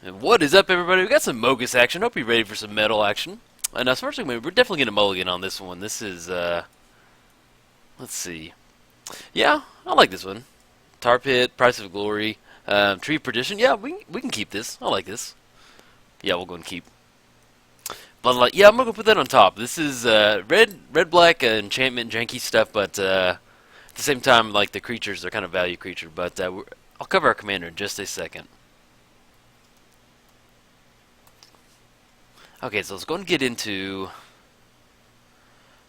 And what is up, everybody? We got some Mogis action. Hope you're ready for some metal action. And first thing, we're definitely going to mulligan on this one. This is, let's see. Yeah, I like this one. Tar Pit, Price of Glory, Tree of Perdition. Yeah, we can keep this. I like this. Yeah, we'll go and keep. But yeah, I'm gonna put that on top. This is red black enchantment janky stuff, but at the same time, like the creatures, they're kind of value creature. But I'll cover our commander in just a second. Okay, so let's go and get into.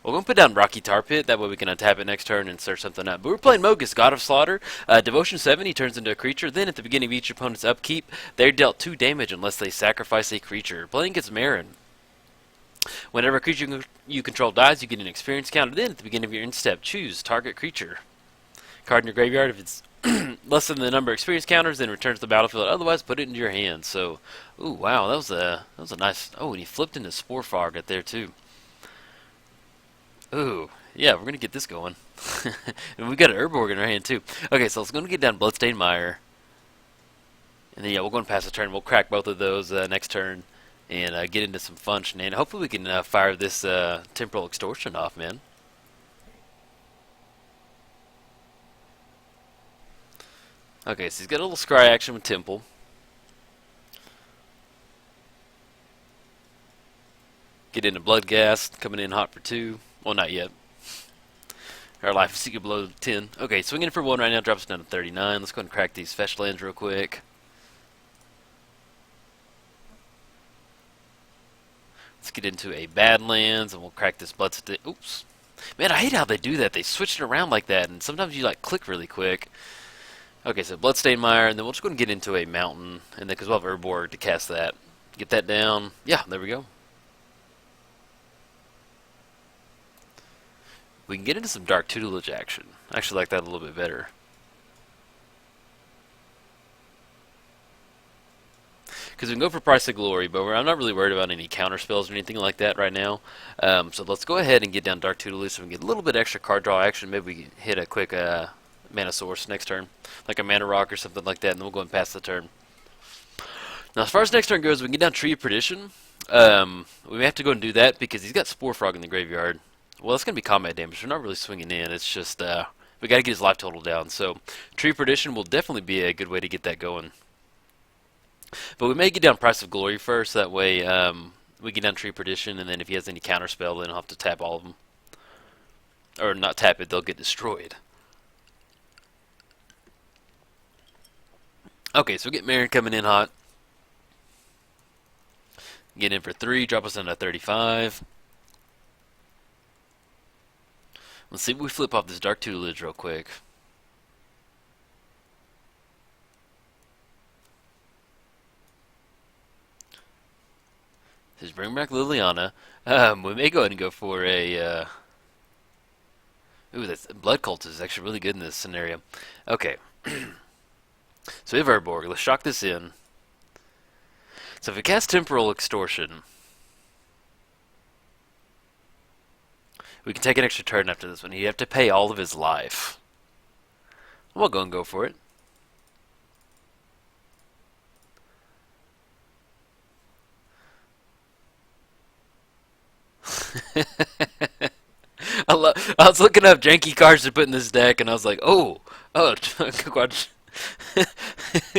We're going to put down Rocky Tar Pit, that way we can untap it next turn and search something up. But we're playing Mogis, God of Slaughter. Devotion 7, he turns into a creature. Then at the beginning of each opponent's upkeep, they're dealt 2 damage unless they sacrifice a creature. Playing against Meren. Whenever a creature you control dies, you get an experience counter. Then at the beginning of your end step, choose target creature. Card in your graveyard. If it's less than the number of experience counters, then returns to the battlefield. Otherwise, put it into your hand. So, ooh, wow, that was a nice. Oh, and he flipped into Spore Fog right there too. Ooh, yeah, we're gonna get this going. And we got an Urborg in our hand too. Okay, so let's go and get down Bloodstained Mire. And then yeah, we'll go and pass the turn. We'll crack both of those next turn and get into some fun shenanigans. Hopefully we can fire this Temporal Extortion off, man. Okay, so he's got a little scry action with Temple. Get into Bloodghast, coming in hot for 2. Well, not yet. Our life is secret below 10. Okay, swinging for 1 right now, drops down to 39. Let's go ahead and crack these fetch lands real quick. Let's get into a Badlands, and we'll crack this Bloodstained. Oops. Man, I hate how they do that. They switch it around like that, and sometimes you, like, click really quick. Okay, so Bloodstained Mire, and then we'll just go and get into a Mountain, and then, because we'll have Urborg to cast that. Get that down. Yeah, there we go. We can get into some Dark Tutelage action. I actually like that a little bit better. Because we can go for Price of Glory, but I'm not really worried about any counter spells or anything like that right now. So let's go ahead and get down Dark Tutelage so we can get a little bit extra card draw action. Maybe we can hit a quick mana source next turn, like a mana rock or something like that, and then we'll go and pass the turn. Now, as far as next turn goes, we can get down Tree of Perdition. We may have to go and do that because he's got Spore Frog in the graveyard. Well, it's going to be combat damage. We're not really swinging in. It's just, we got to get his life total down. So, Tree of Perdition will definitely be a good way to get that going. But we may get down Price of Glory first. That way, we get down Tree of Perdition, and then if he has any counter spell, then he'll have to tap all of them. Or not tap it, they'll get destroyed. Okay, so we get Meren coming in hot. Get in for 3, drop us down to 35. Let's see if we flip off this Dark Tutelage real quick. Just bring back Liliana. We may go ahead and go for a. Ooh, that's Blood Cult is actually really good in this scenario. Okay. So we have Urborg. Let's shock this in. So if we cast Temporal Extortion, we can take an extra turn after this one. You have to pay all of his life. We'll go and go for it. I was looking up janky cards to put in this deck, and I was like, oh,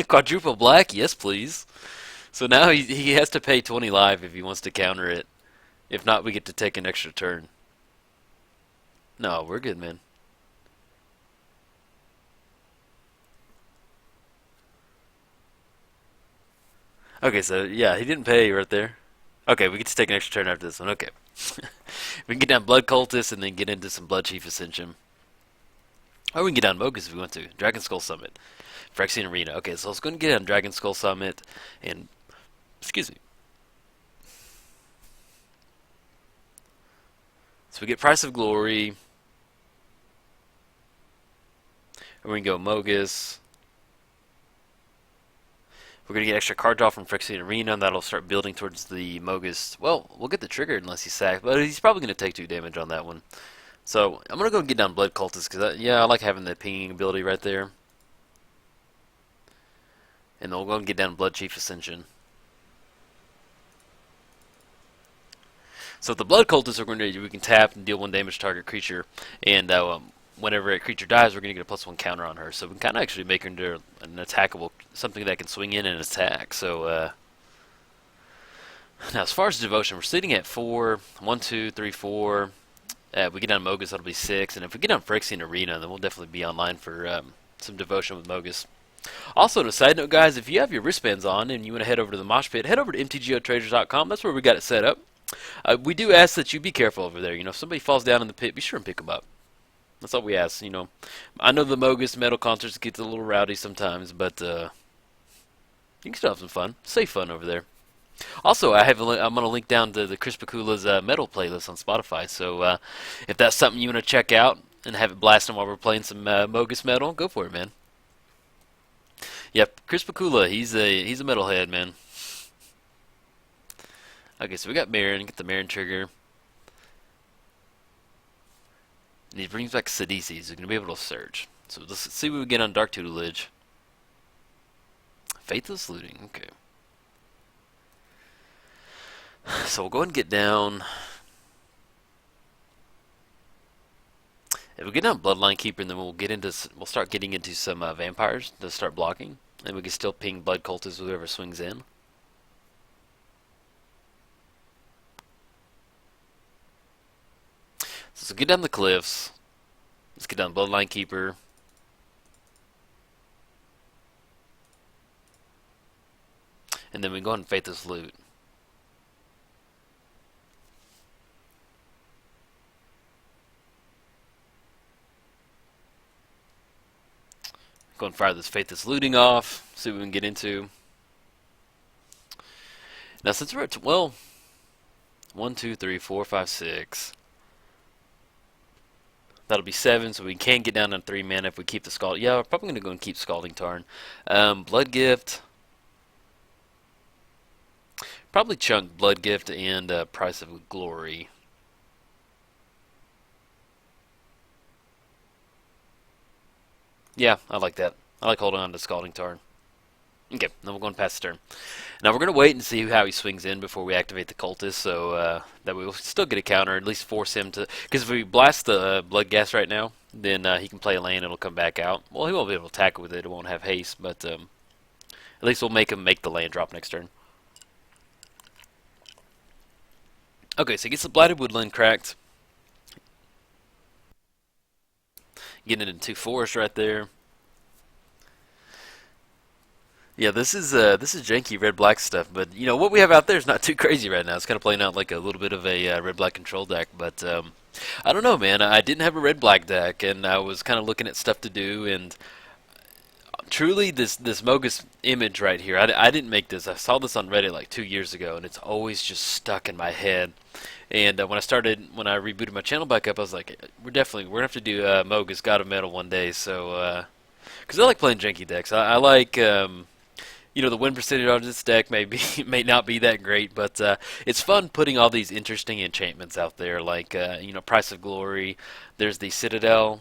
quadruple black, yes please. So now he has to pay 20 life if he wants to counter it. If not, we get to take an extra turn. No, we're good, man. Okay, so yeah, he didn't pay right there. Okay, we get to take an extra turn after this one. Okay. We can get down Blood Cultist and then get into some Blood Chief Ascension. Or we can get down Mogis if we want to. Dragon Skull Summit. Phyrexian Arena. Okay, so let's go and get down Dragon Skull Summit and... Excuse me. So we get Price of Glory. And we can go Mogis. We're going to get extra card draw from Phyrexian Arena, and that'll start building towards the Mogis. Well, we'll get the trigger unless he's sacked, but he's probably going to take 2 damage on that one. So, I'm going to go and get down Blood Cultist, because, yeah, I like having the pinging ability right there. And then we'll go and get down Blood Chief Ascension. So the blood cultists are going to do, we can tap and deal 1 damage to target creature, and whenever a creature dies, we're going to get a +1 counter on her. So we can kind of actually make her into an attackable, something that can swing in and attack. So now as far as devotion, we're sitting at 4, 1, 2, 3, 4. We get down Mogis, that'll be 6, and if we get on Phyrexian Arena, then we'll definitely be online for some devotion with Mogis. Also, on a side note, guys, if you have your wristbands on and you want to head over to the Mosh Pit, head over to MTGOTraders.com. That's where we got it set up. We do ask that you be careful over there. You know, if somebody falls down in the pit, be sure and pick them up. That's all we ask. You know, I know the Mogis metal concerts get a little rowdy sometimes, but you can still have some fun. Safe fun over there. Also, I'm going to link down to the Chris Pakula's metal playlist on Spotify. So if that's something you want to check out and have it blasting while we're playing some Mogis metal, go for it, man. Yep, Chris Pakula, he's a metalhead, man. Okay, so we got Meren, get the Meren trigger. And he brings back Sidisi, so we're going to be able to search. So let's see what we get on Dark Tutelage. Faithless Looting, okay. So we'll go ahead and get down. If we get down Bloodline Keeper, and then we'll start getting into some vampires to start blocking, and we can still ping Blood Cultists with whoever swings in. So let's get down the cliffs. Let's get down Bloodline Keeper. And then we go ahead and Faithless Loot. Go and fire this Faithless Looting off. See what we can get into. Now since we're at 1, 2, 3, 4, 5, 6. That'll be 7, so we can get down to 3 mana if we keep the Scald. Yeah, we're probably going to go and keep Scalding Tarn. Blood Gift. Probably chunk Blood Gift and Price of Glory. Yeah, I like that. I like holding on to Scalding Tarn. Okay, then we're going past the turn. Now we're going to wait and see how he swings in before we activate the Cultist, so that we'll still get a counter, at least force him to... Because if we blast the Blood Gas right now, then he can play a land and it'll come back out. Well, he won't be able to attack with it, it won't have haste, but at least we'll make him make the land drop next turn. Okay, so he gets the Blighted Woodland cracked. Getting it into 2 forests right there. Yeah, this is janky red-black stuff, but you know what we have out there is not too crazy right now. It's kind of playing out like a little bit of a red-black control deck, but I don't know, man. I didn't have a red-black deck, and I was kind of looking at stuff to do, and truly, this Mogis image right here, I didn't make this. I saw this on Reddit like 2 years ago, and it's always just stuck in my head. And when I rebooted my channel back up, I was like, we're gonna have to do Mogis God of Metal one day. So, because I like playing janky decks. I like, you know, the win percentage on this deck may not be that great, but it's fun putting all these interesting enchantments out there. Like, you know, Price of Glory. There's the Citadel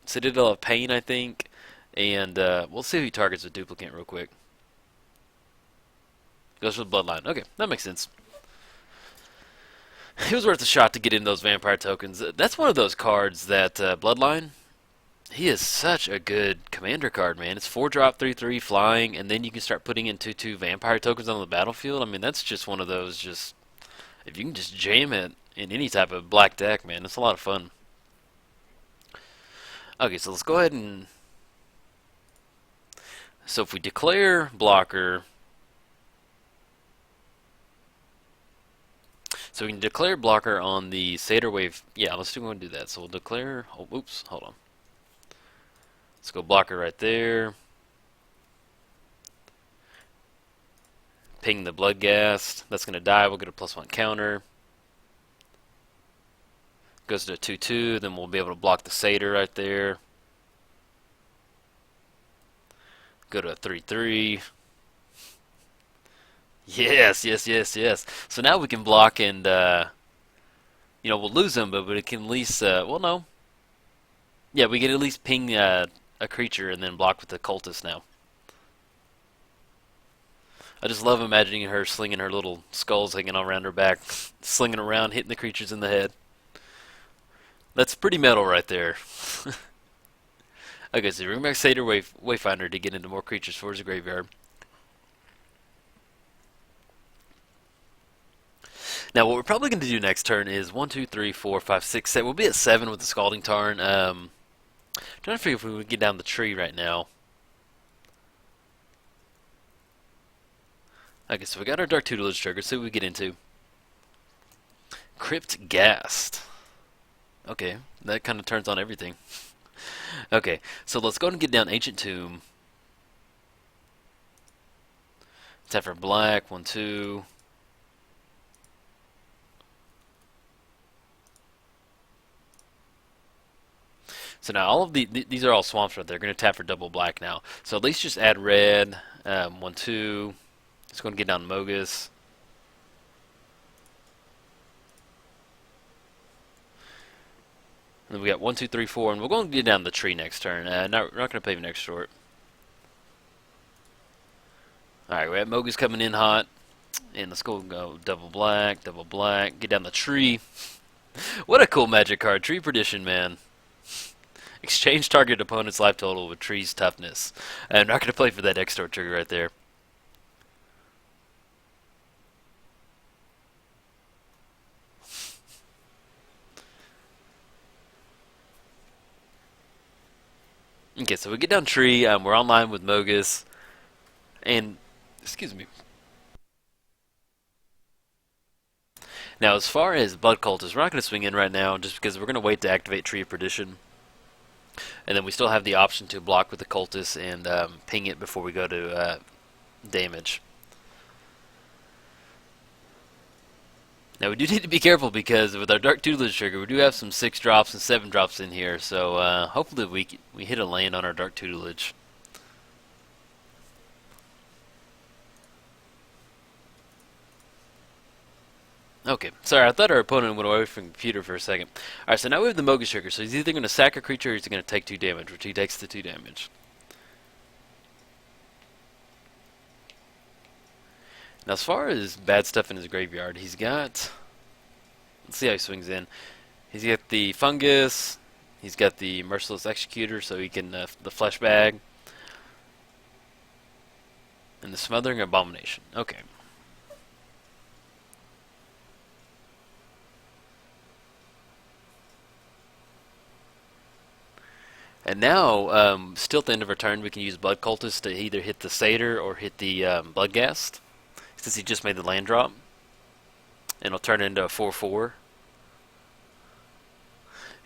of Pain, I think. And we'll see who he targets with Duplicant real quick. Goes for the Bloodline. Okay, that makes sense. It was worth a shot to get in those Vampire tokens. That's one of those cards that Bloodline, he is such a good commander card, man. It's 4-drop, 3/3 flying, and then you can start putting in 2/2 Vampire tokens on the battlefield. I mean, that's just one of those, just if you can just jam it in any type of black deck, man, it's a lot of fun. Okay, so let's go ahead and... So if we declare blocker... So we can declare blocker on the Satyr Wave. Yeah, let's go and do that. So we'll declare... Oh, oops, hold on. Let's go blocker right there. Ping the Blood Gas. That's going to die. We'll get a +1 counter. Goes to a 2/2. Then we'll be able to block the Satyr right there. Go to a 3/3. Yes, yes, yes, yes. So now we can block and, you know, we'll lose him, but it can at least, well, no. Yeah, we can at least ping a creature and then block with the Cultist now. I just love imagining her slinging her little skulls hanging around her back, slinging around, hitting the creatures in the head. That's pretty metal right there. Okay, so bring back Satyr Wayfinder to get into more creatures for his graveyard. Now, what we're probably going to do next turn is 1, 2, 3, 4, 5, 6, 7. We'll be at 7 with the Scalding Tarn. Trying to figure if we would get down the tree right now. Okay, so we got our Dark Tutelage trigger. See what we get into. Crypt Ghast. Okay, that kind of turns on everything. Okay, so let's go ahead and get down Ancient Tomb. Tap for black, 1, 2. So now all of these are all swamps right there. They're going to tap for double black now. So at least just add red, 1, 2. Just going to get down Mogis. And then we got 1, 2, 3, 4, and we're going to get down the tree next turn. We're not going to pay next short. Alright, we have Mogis coming in hot. And let's go double black, get down the tree. What a cool magic card. Tree Perdition, man. Exchange target opponent's life total with tree's toughness. I'm not going to play for that Extort trigger right there. Okay, so we get down tree. We're online with Mogis. And, excuse me. Now, as far as Blood Cultist, we're not going to swing in right now just because we're going to wait to activate Tree of Perdition. And then we still have the option to block with the Cultist and ping it before we go to damage. Now, we do need to be careful because with our Dark Tutelage trigger, we do have some 6 drops and 7 drops in here. So hopefully we hit a land on our Dark Tutelage. Okay, sorry, I thought our opponent went away from the computer for a second. Alright, so now we have the Mogis trigger, so he's either going to sack a creature or he's going to take 2 damage, which he takes the 2 damage. Now, as far as bad stuff in his graveyard, he's got... Let's see how he swings in. He's got the Fungus, he's got the Merciless Executor, so he can... the Flesh Bag, and the Smothering Abomination. Okay. And now, still at the end of our turn, we can use Blood Cultist to either hit the Satyr or hit the Bloodghast, since he just made the land drop. And it'll turn it into a 4/4.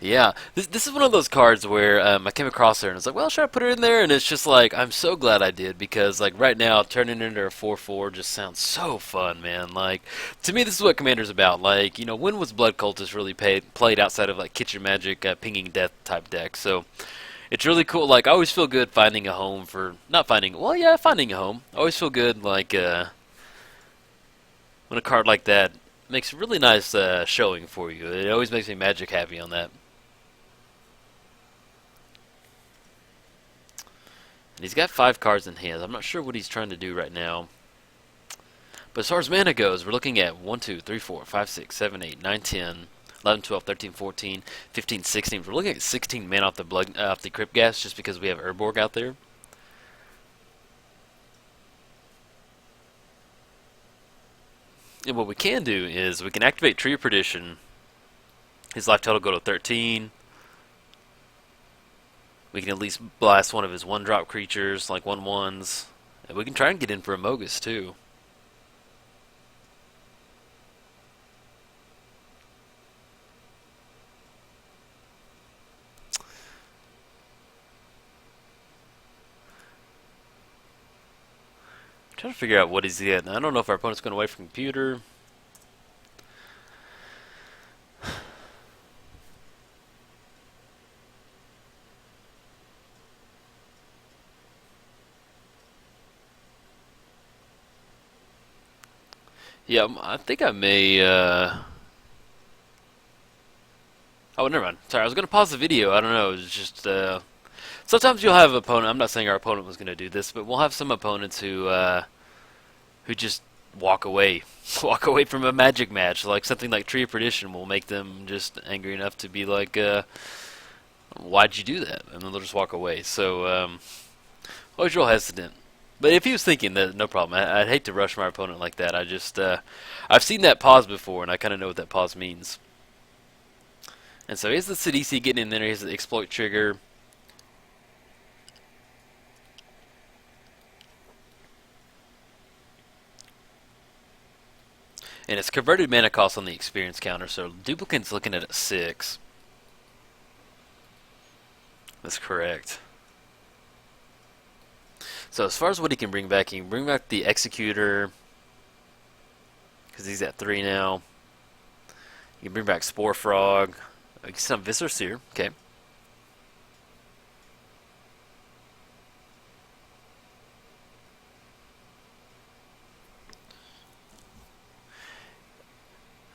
Yeah, this is one of those cards where I came across her and I was like, well, should I put it in there? And it's just like, I'm so glad I did, because like right now, turning it into a 4/4 just sounds so fun, man. Like, to me, this is what Commander's about. Like, you know, when was Blood Cultist really played outside of like Kitchen Magic, Pinging Death type deck? So it's really cool. Like, I always feel good finding a home for... Not finding... Well, yeah, finding a home. I always feel good, like, when a card like that makes a really nice showing for you. It always makes me Magic happy on that. And he's got 5 cards in hand. I'm not sure what he's trying to do right now. But as far as mana goes, we're looking at 1, 2, 3, 4, 5, 6, 7, 8, 9, 10... 11, 12, 13, 14, 15, 16. We're looking at 16 mana off the Crypt Ghast just because we have Urborg out there. And what we can do is we can activate Tree of Perdition. His life total go to 13. We can at least blast one of his 1-drop creatures, like 1/1s. And we can try and get in for a Mogis too. Trying to figure out what he's getting. I don't know if our opponent's going away from computer. Yeah, I think I may, Oh, never mind. Sorry, I was going to pause the video. I don't know. It's just, Sometimes you'll have an opponent. I'm not saying our opponent was going to do this, but we'll have some opponents who who just walk away, walk away from a magic match. Like something like Tree of Perdition will make them just angry enough to be like, "Why'd you do that?" And then they'll just walk away. So always real hesitant. But if he was thinking that, no problem. I'd hate to rush my opponent like that. I just, I've seen that pause before, and I kind of know what that pause means. And so here's the Sidisi getting in there. Here's the exploit trigger. And it's converted mana cost on the experience counter, so Duplicate's looking at a 6. That's correct. So as far as what he can bring back, he can bring back the Executor, because he's at 3 now. You can bring back Spore Frog. Some Viscera Seer, okay.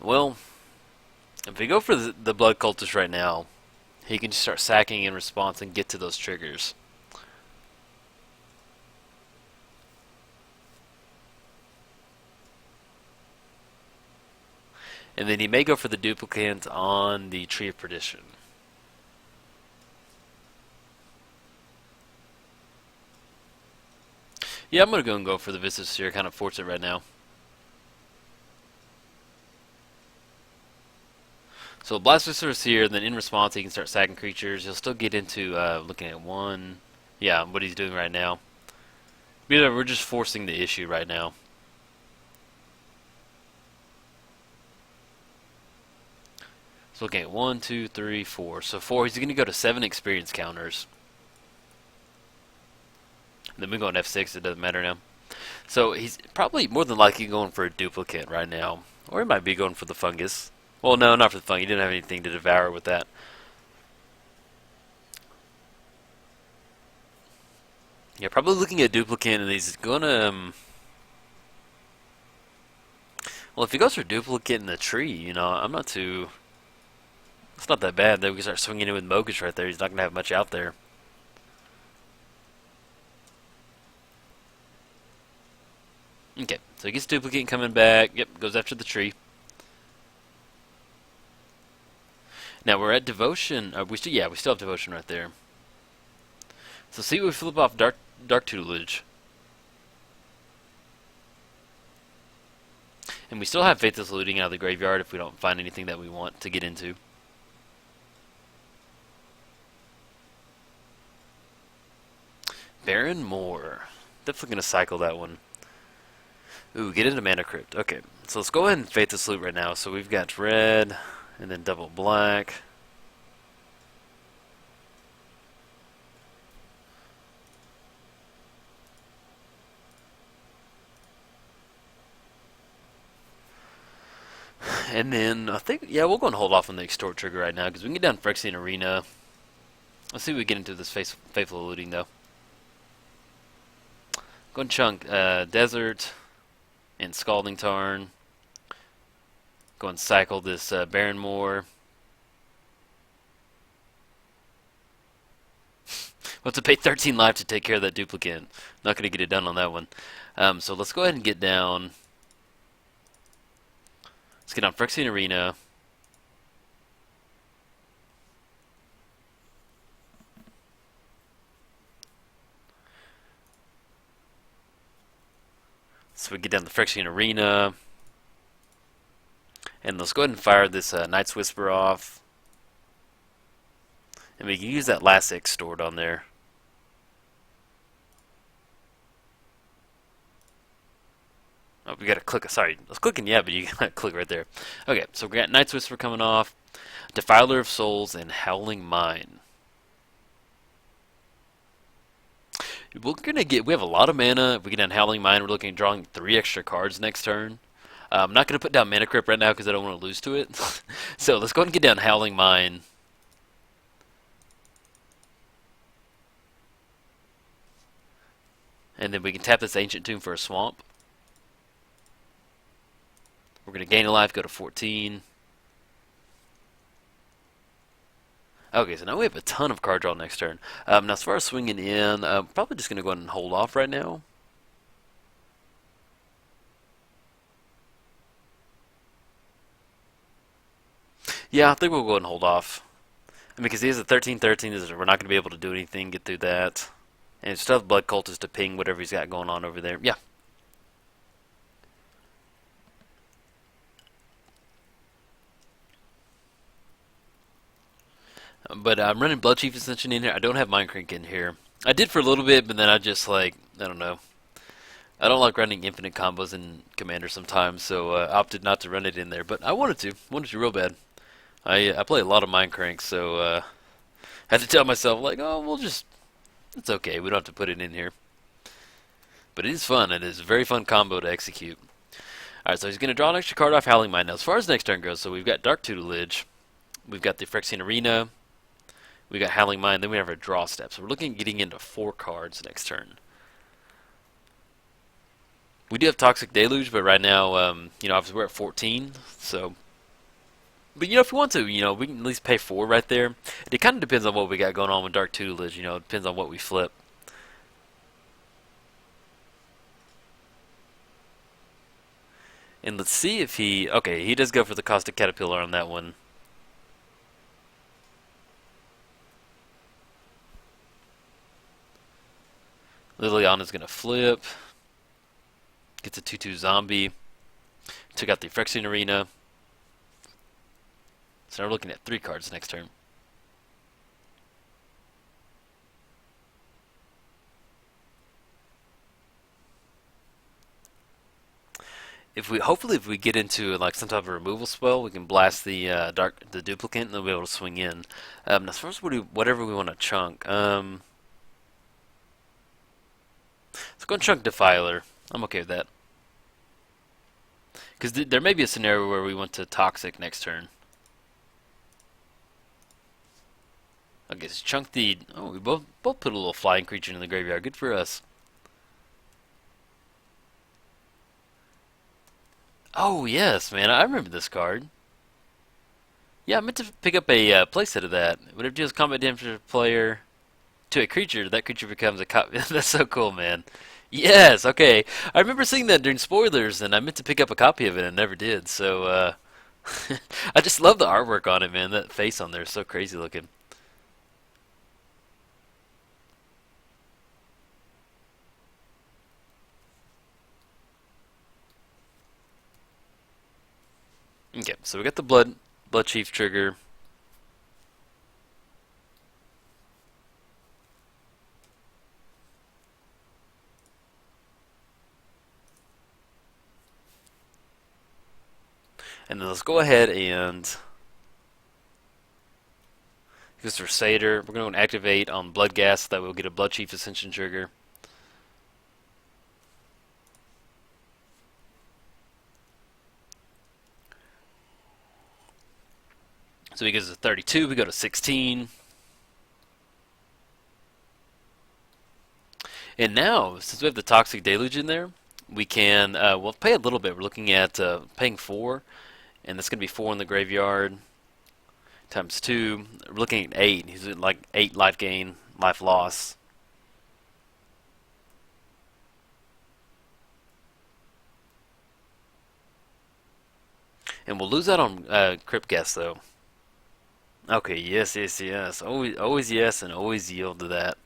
Well, if we go for the Blood Cultist right now, he can just start sacking in response and get to those triggers. And then he may go for the Duplicant on the Tree of Perdition. Yeah, I'm going to go for the Viscera Seer, kind of force it right now. So Blast Viscera Seer, then in response he can start sacking creatures. He'll still get into looking at 1. Yeah, what he's doing right now. We're just forcing the issue right now. So looking at 1, 2, 3, 4. So 4, he's going to go to 7 experience counters. And then we go on F6, it doesn't matter now. So he's probably more than likely going for a Duplicate right now. Or he might be going for the Fungus. Well, no, not for the Fungus. He didn't have anything to devour with that. Yeah, probably looking at Duplicate, and he's going to... well, if he goes for Duplicate in the tree, you know, I'm not too... it's not that bad. Then we can start swinging in with Mogis right there. He's not going to have much out there. Okay, so he gets Duplicate coming back. Yep, goes after the tree. Now we're at Devotion. We still have Devotion right there. So see what we flip off Dark Tutelage. And we still have Faithless Looting out of the graveyard if we don't find anything that we want to get into. Baron Moore. Definitely going to cycle that one. Ooh, get into Mana Crypt. Okay, so let's go ahead and Faithless Loot right now. So we've got red, and then double black. And then, I think, yeah, we'll go and hold off on the Extort trigger right now, because we can get down Phyrexian Arena. Let's see if we get into this Faithful Looting, though. Go and chunk Desert and Scalding Tarn. Go and cycle this Baron Moore. We'll have to pay 13 life to take care of that Duplicate. Not going to get it done on that one. So let's go ahead and get down... let's get on Phyrexian Arena. So we get down the Phyrexian Arena. And let's go ahead and fire this Night's Whisper off. And we can use that last X stored on there. Oh, we gotta click. Sorry, I was clicking, yeah, but you gotta click right there. Okay, so we got Night's Whisper coming off, Defiler of Souls, and Howling Mine. We have a lot of mana. If we get down Howling Mine, we're looking at drawing 3 extra cards next turn. I'm not gonna put down Mana Crypt right now because I don't want to lose to it. So let's go ahead and get down Howling Mine. And then we can tap this Ancient Tomb for a swamp. We're going to gain a life, go to 14. Okay, so now we have a ton of card draw next turn. Now, as far as swinging in, I'm probably just going to go ahead and hold off right now. Yeah, I think we'll go ahead and hold off. I mean, because he has a 13-13, we're not going to be able to do anything, get through that. And still have Blood Cultist to ping whatever he's got going on over there. Yeah. But I'm running Blood Chief Ascension in here. I don't have Mind Crank in here. I did for a little bit, but then I just like, I don't know. I don't like running infinite combos in Commander sometimes, so I opted not to run it in there. But I wanted to real bad. I play a lot of Mind Crank, so I had to tell myself like, oh, it's okay. We don't have to put it in here. But it is fun. It is a very fun combo to execute. All right, so he's going to draw an extra card off Howling Mind. Now, as far as next turn goes, so we've got Dark Tutelage, we've got the Phyrexian Arena, we got Howling Mind, then we have our draw step. So we're looking at getting into 4 cards next turn. We do have Toxic Deluge, but right now, obviously we're at 14, so. But, if we want to, we can at least pay 4 right there. It kind of depends on what we got going on with Dark Tutelage, it depends on what we flip. And let's see if okay, he does go for the Caustic Caterpillar on that one. Liliana's going to flip. Gets a 2/2 zombie. Took out the Phyrexian Arena. So now we're looking at 3 cards next turn. Hopefully if we get into like some type of removal spell, we can blast the the duplicate and they'll be able to swing in. As far as whatever we want to chunk, let's go and chunk Defiler. I'm okay with that. Because there may be a scenario where we want to Toxic next turn. Okay, so chunk the. Oh, we both put a little flying creature in the graveyard. Good for us. Oh yes, man, I remember this card. Yeah, I meant to pick up a playset of that. Whenever it deals combat damage to a player to a creature, that creature becomes a copy. That's so cool, man. Yes, okay. I remember seeing that during spoilers, and I meant to pick up a copy of it and never did. So, I just love the artwork on it, man. That face on there is so crazy looking. Okay, so we got the Blood Chief trigger. And then let's go ahead and use our Satyr. We're going to activate on Blood Gas so that we'll get a Blood Chief Ascension trigger. So he gives us a 32, we go to 16. And now, since we have the Toxic Deluge in there, we can, we'll pay a little bit. We're looking at paying 4, and that's going to be 4 in the graveyard, times 2. We're looking at 8. He's at like 8 life gain, life loss. And we'll lose out on Crypt Guess, though. Okay, yes, yes, yes. Always yes, and always yield to that.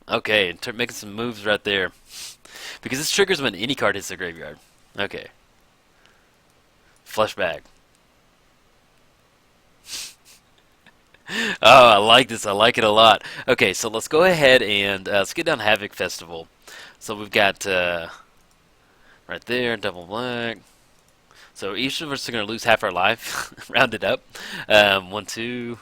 Okay, making some moves right there. Because this triggers when any card hits the graveyard. Okay. Flush bag. Oh, I like this. I like it a lot. Okay, so let's go ahead and let's get down Havoc Festival. So we've got right there, double black. So each of us are going to lose half our life, rounded up. 1, 2.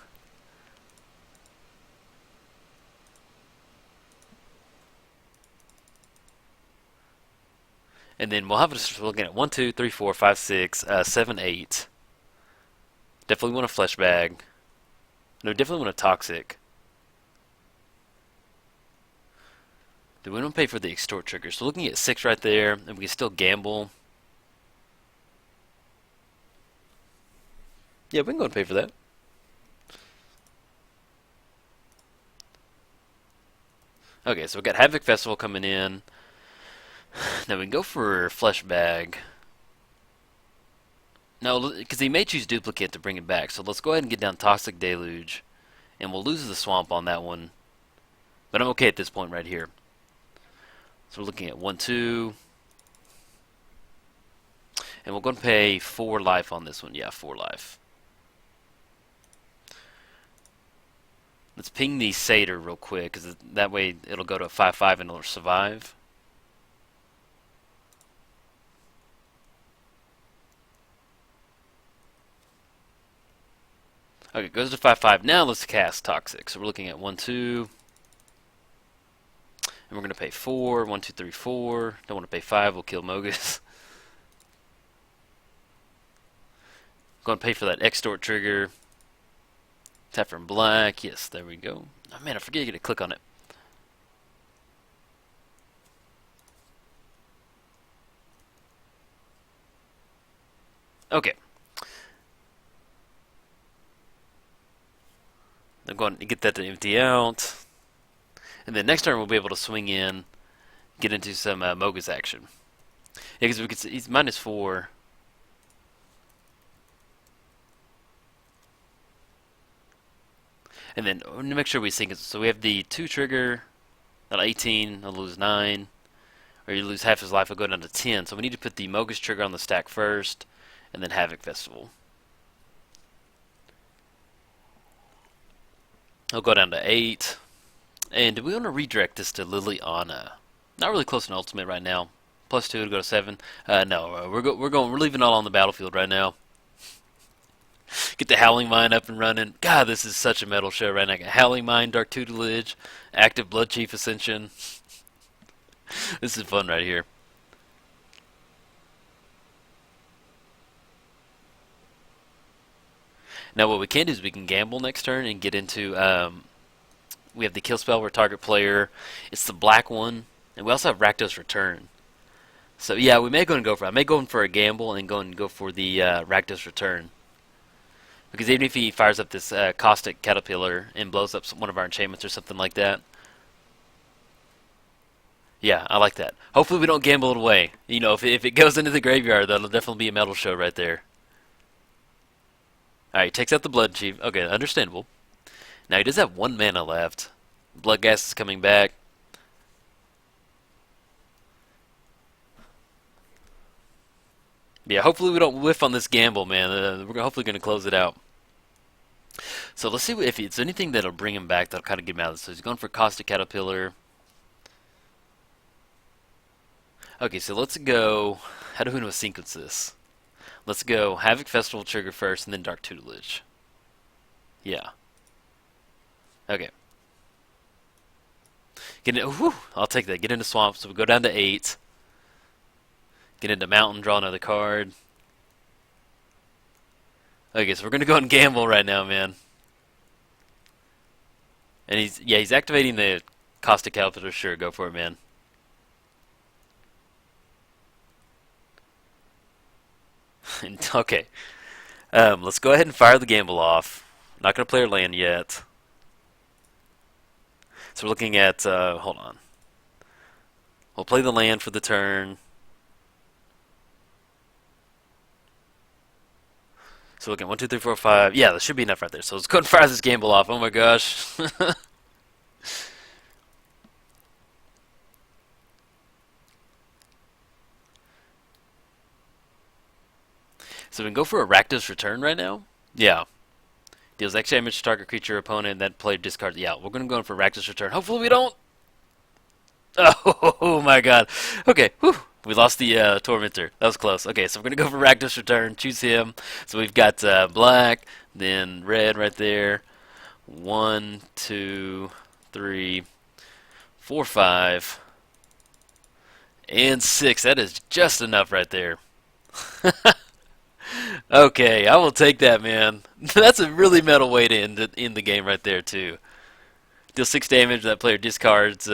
And then we'll have us looking at 1, 2, 3, 4, 5, 6, 7, 8. Definitely want a flesh bag. No, definitely want a toxic. Do we don't pay for the extort trigger? So looking at 6 right there, and we can still gamble. Yeah, we can go and pay for that. Okay, so we got Havoc Festival coming in. Now we can go for Flesh Bag. No, because he may choose duplicate to bring it back. So let's go ahead and get down Toxic Deluge, and we'll lose the swamp on that one. But I'm okay at this point right here. So we're looking at 1, 2. And we're going to pay 4 life on this one. Yeah, 4 life. Let's ping the Satyr real quick, because that way it'll go to a 5/5 and it'll survive. Okay, it goes to 5/5. Now let's cast Toxic. So we're looking at 1, 2. And we're going to pay 4. 1, 2, 3, 4. Don't want to pay 5. We'll kill Mogis. Going to pay for that extort trigger. Tap from black. Yes, there we go. Oh man, I forget you to click on it. Okay. I'm going to get that to empty out. And then next turn we'll be able to swing in, get into some Mogis action. Yeah, because we could see he's -4. And then make sure we sync it. So we have the 2 trigger at 18, I'll lose 9. Or you lose half his life, I'll go down to 10. So we need to put the Mogis trigger on the stack first, and then Havoc Festival. I'll go down to 8. And do we want to redirect this to Liliana? Not really close to an ultimate right now. +2 to go to 7. No, we're leaving it all on the battlefield right now. Get the Howling Mine up and running. God, this is such a metal show right now. Howling Mine, Dark Tutelage, Active Blood Chief Ascension. This is fun right here. Now what we can do is we can gamble next turn and get into, we have the kill spell where target player, it's the black one, and we also have Rakdos Return. So yeah, we may go for, I may go in for a gamble and go for the Rakdos Return. Because even if he fires up this Caustic Caterpillar and blows up one of our enchantments or something like that. Yeah, I like that. Hopefully we don't gamble it away. You know, if it goes into the graveyard, that'll definitely be a metal show right there. Alright, takes out the Blood Chief. Okay, understandable. Now he does have 1 mana left. Blood Gas is coming back. Yeah, hopefully we don't whiff on this gamble, man. We're hopefully going to close it out. So let's see if it's anything that'll bring him back that'll kind of get him out of this. So he's going for Caustic Caterpillar. Okay, so let's go. How do we know to sequence this? Let's go Havoc Festival trigger first and then Dark Tutelage. Yeah. Okay. I'll take that. Get into Swamp. So we go down to 8. Get into Mountain, draw another card. Okay, so we're gonna go and gamble right now, man. And he's activating the Caustic Caterpillar. Sure, go for it, man. Okay. Let's go ahead and fire the gamble off. Not gonna play our land yet. So we're looking at hold on. We'll play the land for the turn. So looking 1, 2, 3, 4, 5. Yeah, there should be enough right there. So let's go and fire this gamble off. Oh my gosh. So we can go for a Rakdos Return right now. Yeah. Deals X damage to target creature opponent. That player discards. Yeah, we're gonna go in for Rakdos Return. Hopefully we don't. Oh my god. Okay. Whew. We lost the Tormentor. That was close. Okay, so we're going to go for Rakdos Return. Choose him. So we've got black, then red right there. 1, 2, 3, 4, 5, and 6. That is just enough right there. Okay, I will take that, man. That's a really metal way to end the game right there, too. Deal 6 damage. That player discards.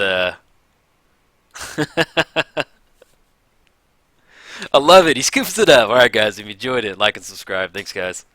I love it. He scoops it up. Alright, guys. If you enjoyed it, like and subscribe. Thanks, guys.